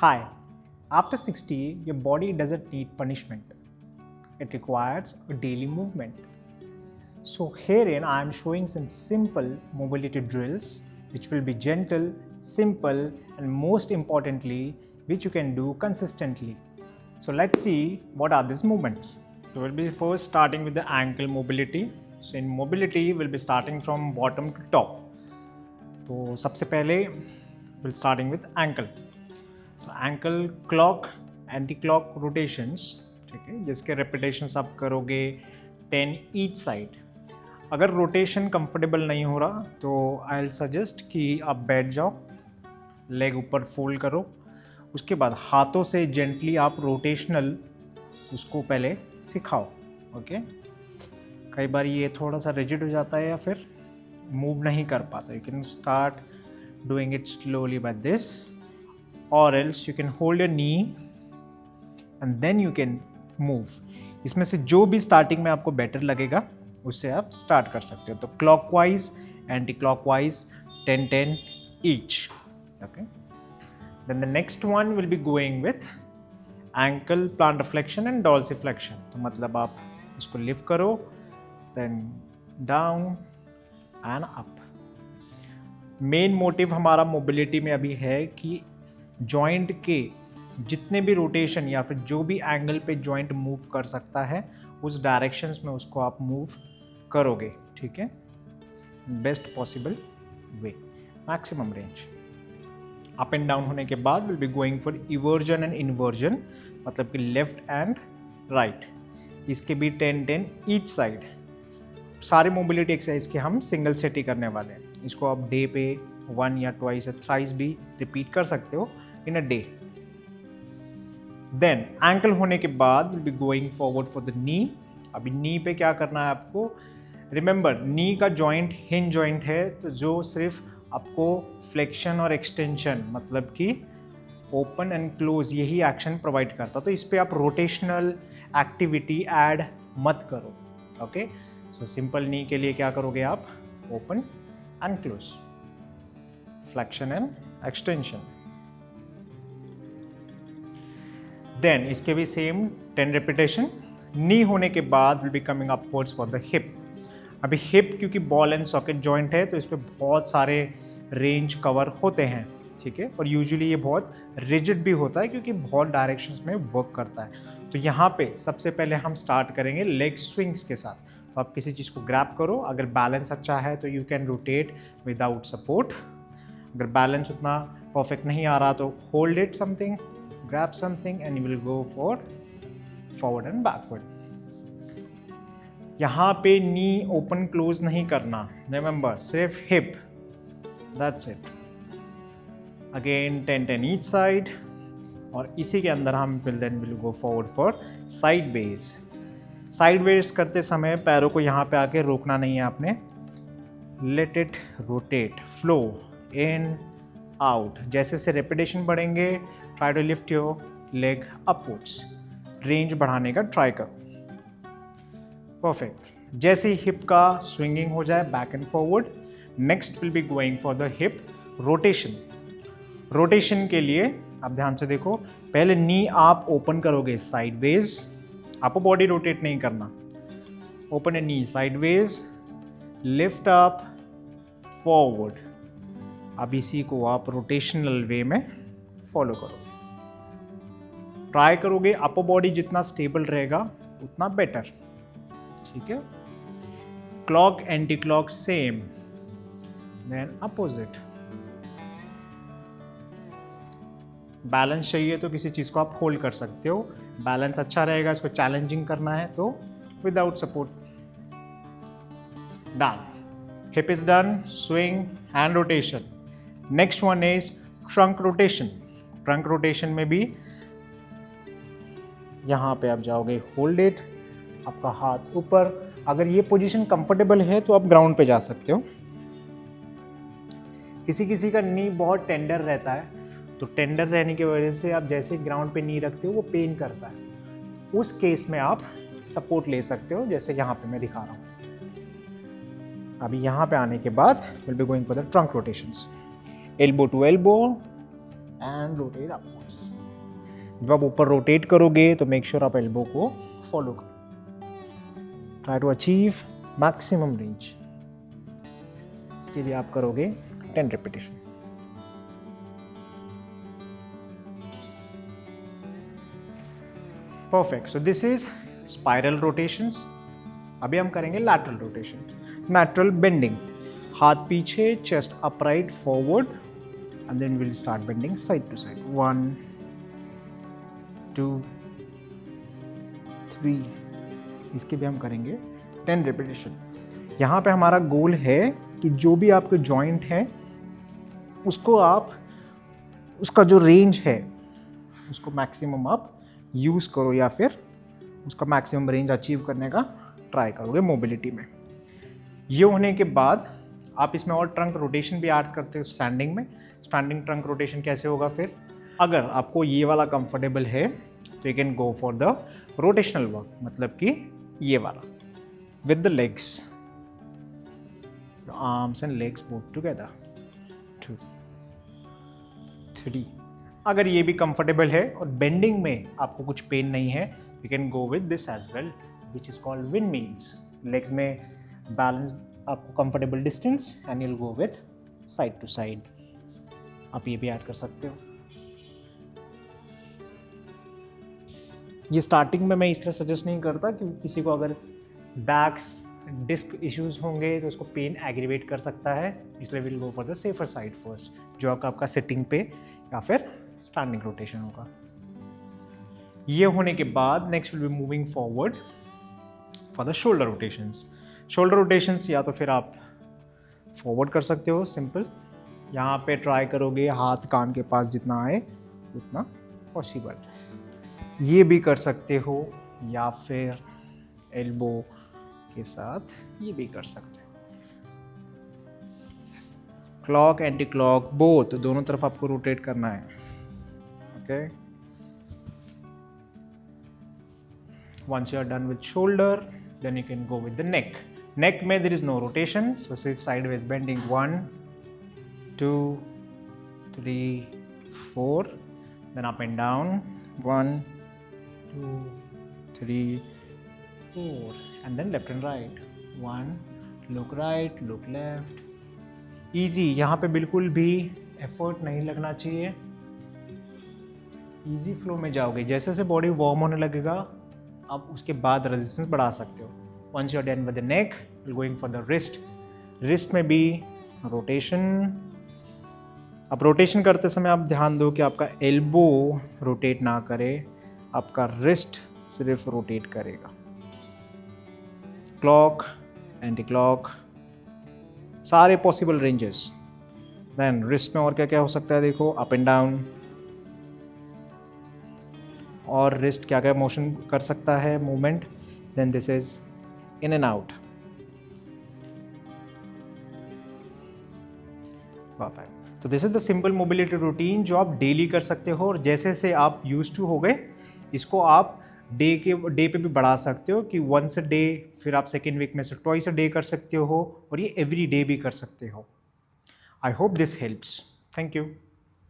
Hi, after 60, your body doesn't need punishment. It requires a daily movement. So herein I am showing some simple mobility drills which will be gentle, simple and most importantly which you can do consistently. So let's see what are these movements. So we'll be first starting with the ankle mobility. So in mobility we'll be starting from bottom to top. तो सबसे पहले we'll starting with ankle. तो ankle clock anti clock rotations, ठीक है, जिसके repetitions आप करोगे 10 each side. अगर रोटेशन कंफर्टेबल नहीं हो रहा तो आई विल सजेस्ट कि आप बैठ जाओ, लेग ऊपर फोल्ड करो, उसके बाद हाथों से जेंटली आप रोटेशनल उसको पहले सिखाओ. ओके, कई बार ये थोड़ा सा रिजिड हो जाता है या फिर मूव नहीं कर पाता. You can start doing it slowly by this, or else you can hold your knee and then you can move. इसमें से जो भी स्टार्टिंग में आपको बेटर लगेगा उससे आप स्टार्ट कर सकते हो. तो clockwise, anti clockwise 10-10 each. Okay. Then the next one will be going with ankle plantar flexion and dorsiflexion. तो मतलब आप इसको लिफ्ट करो, then down and up. Main motive हमारा मोबिलिटी में अभी है कि जॉइंट के जितने भी रोटेशन या फिर जो भी एंगल पे जॉइंट मूव कर सकता है उस डायरेक्शंस में उसको आप मूव करोगे. ठीक है, best possible way, maximum range. Up and down होने के बाद will be going for eversion and inversion, मतलब कि लेफ्ट एंड राइट. इसके भी 10-10 ईच साइड. सारे मोबिलिटी एक्सरसाइज के हम सिंगल सेट ही करने वाले हैं. इसको आप डे पे 1 या ट्वाइस या थ्राइस भी रिपीट कर सकते हो इन अ डे. देन एंकल होने के बाद will be going forward for the knee. अभी नी पे क्या करना है आपको, रिमेंबर नी का जॉइंट हिंज जॉइंट है, तो जो सिर्फ आपको फ्लेक्शन और एक्सटेंशन मतलब कि ओपन एंड क्लोज यही एक्शन प्रोवाइड करता. तो इस पे आप रोटेशनल एक्टिविटी ऐड मत करो. ओके, सो सिंपल नी के लिए क्या करोगे आप, open and close, flexion and extension. Then इसके भी सेम 10 रेपिटेशन. नी होने के बाद will be coming upwards for the hip. अभी हिप क्योंकि बॉल एंड सॉकेट जॉइंट है तो इस पर बहुत सारे रेंज कवर होते हैं. ठीक है, और यूजुअली ये बहुत रिजिड भी होता है क्योंकि बहुत डायरेक्शंस में वर्क करता है. तो यहाँ पे सबसे पहले हम स्टार्ट करेंगे लेग स्विंग्स के साथ. तो आप किसी चीज़ को ग्रैब करो, अगर बैलेंस अच्छा है तो you can rotate without support. अगर बैलेंस उतना परफेक्ट नहीं आ रहा तो hold it something, grab something and you will go for forward and backward. यहाँ पे नी ओपन क्लोज नहीं करना, रिमेंबर सिर्फ hip, that's it. Again 10-10 each side. और इसी के अंदर हम will go forward for side base. Side base करते समय पैरों को यहाँ पे आके रोकना नहीं है आपने. Let it rotate, flow in out. जैसे से रेपिटेशन बढ़ेंगे try to lift your leg upwards. Range बढ़ाने का ट्राई करो. परफेक्ट. जैसे ही हिप का स्विंगिंग हो जाए back and forward, next will be going for the hip rotation. Rotation के लिए आप ध्यान से देखो, पहले नी आप ओपन करोगे साइडवेज, आपको बॉडी रोटेट नहीं करना. ओपन ए नी साइडवेज, लिफ्ट अप, फॉरवर्ड. अब इसी को आप रोटेशनल वे में फॉलो करोगे. ट्राई करोगे अपर बॉडी जितना स्टेबल रहेगा उतना बेटर. ठीक है, clock anti clock same, then opposite. Balance चाहिए तो किसी चीज़ को आप होल्ड कर सकते हो. बैलेंस अच्छा रहेगा, इसको चैलेंजिंग करना है तो without support. Done, hip is done, swing, hand rotation. Next one is trunk rotation. Trunk rotation में भी यहाँ पे आप जाओगे, होल्ड इट, आपका हाथ ऊपर. अगर ये पोजीशन कंफर्टेबल है तो आप ग्राउंड पे जा सकते हो. किसी किसी का नी बहुत टेंडर रहता है, तो टेंडर रहने की वजह से आप जैसे ग्राउंड पे नी रखते हो वो पेन करता है. उस केस में आप सपोर्ट ले सकते हो, जैसे यहाँ पे मैं दिखा रहा हूँ. अभी यहाँ पे आने के बाद will be going for the trunk rotations. Elbow to elbow and rotate upwards. जब आप ऊपर रोटेट करोगे तो मेक श्योर आप एल्बो को फॉलो करो। Try to achieve maximum range. इसके लिए आप करोगे 10 repetition. Perfect. So this is spiral rotations. अभी हम करेंगे लैटरल रोटेशन, लैटरल बेंडिंग। हाथ पीछे, chest upright forward, and then will start bending side to side. 1 2 3। इसके भी हम करेंगे 10 रिपीटेशन। यहाँ पे हमारा गोल है कि जो भी आपके जॉइंट है उसको आप, उसका जो रेंज है उसको मैक्सिमम आप यूज़ करो, या फिर उसका मैक्सिमम रेंज अचीव करने का ट्राई करोगे मोबिलिटी में। ये होने के बाद आप इसमें और ट्रंक रोटेशन भी ऐड करते हो स्टैंडिंग में। स्टैंडिंग ट्रंक रोटेशन कैसे होगा फिर? अगर आपको ये वाला कंफर्टेबल है तो you can go for the rotational work, मतलब कि ये वाला with the legs, arms and legs both together. 2 3। अगर ये भी कंफर्टेबल है और बेंडिंग में आपको कुछ पेन नहीं है, you can go with this as well, which is called windmills. Legs में बैलेंस आपको comfortable distance and you'll go with side to side. आप ये भी ऐड कर सकते हो। ये स्टार्टिंग में मैं इस तरह सजेस्ट नहीं करता, क्योंकि किसी को अगर बैक्स डिस्क इश्यूज होंगे तो उसको पेन एग्रीवेट कर सकता है, इसलिए will go for the safer side first, जो आपका सिटिंग पे या फिर स्टैंडिंग रोटेशन होगा। ये होने के बाद next will be moving forward for the shoulder rotations. Shoulder rotations या तो फिर आप फॉरवर्ड कर सकते हो सिंपल, यहाँ पे ट्राई करोगे हाथ कान के पास जितना आए उतना पॉसिबल। ये भी कर सकते हो, या फिर एल्बो के साथ ये भी कर सकते हो। क्लॉक एंटी क्लॉक बोथ, दोनों तरफ आपको रोटेट करना है। Okay, once you are done with shoulder then you can go with the neck. Neck में there is no rotation, so सिर्फ sideways bending। 1 2 3 4, then up and down 1 2 3 4, and then left and right 1, look right, look left। easy, यहाँ पे बिल्कुल भी effort नहीं लगना चाहिए, easy flow में जाओगे। जैसे जैसे बॉडी वार्म होने लगेगा आप उसके बाद रेजिस्टेंस बढ़ा सकते हो। Once you are done with the neck, you going for the wrist. Wrist में भी रोटेशन। अब रोटेशन करते समय आप ध्यान दो कि आपका एल्बो रोटेट ना करे, आपका रिस्ट सिर्फ रोटेट करेगा। क्लॉक, एंटी क्लॉक, सारे पॉसिबल रेंजेस। देन रिस्ट में और क्या क्या हो सकता है देखो, अप एंड डाउन, और रिस्ट क्या क्या मोशन कर सकता है, movement. Then this is in and out. तो this is the simple mobility routine जो आप डेली कर सकते हो, और जैसे जैसे आप यूज टू हो गए इसको आप डे पे भी बढ़ा सकते हो कि वंस अ डे, फिर आप सेकेंड वीक में से ट्वाइस अ डे कर सकते हो, और ये एवरी डे भी कर सकते हो। I hope this helps. Thank you.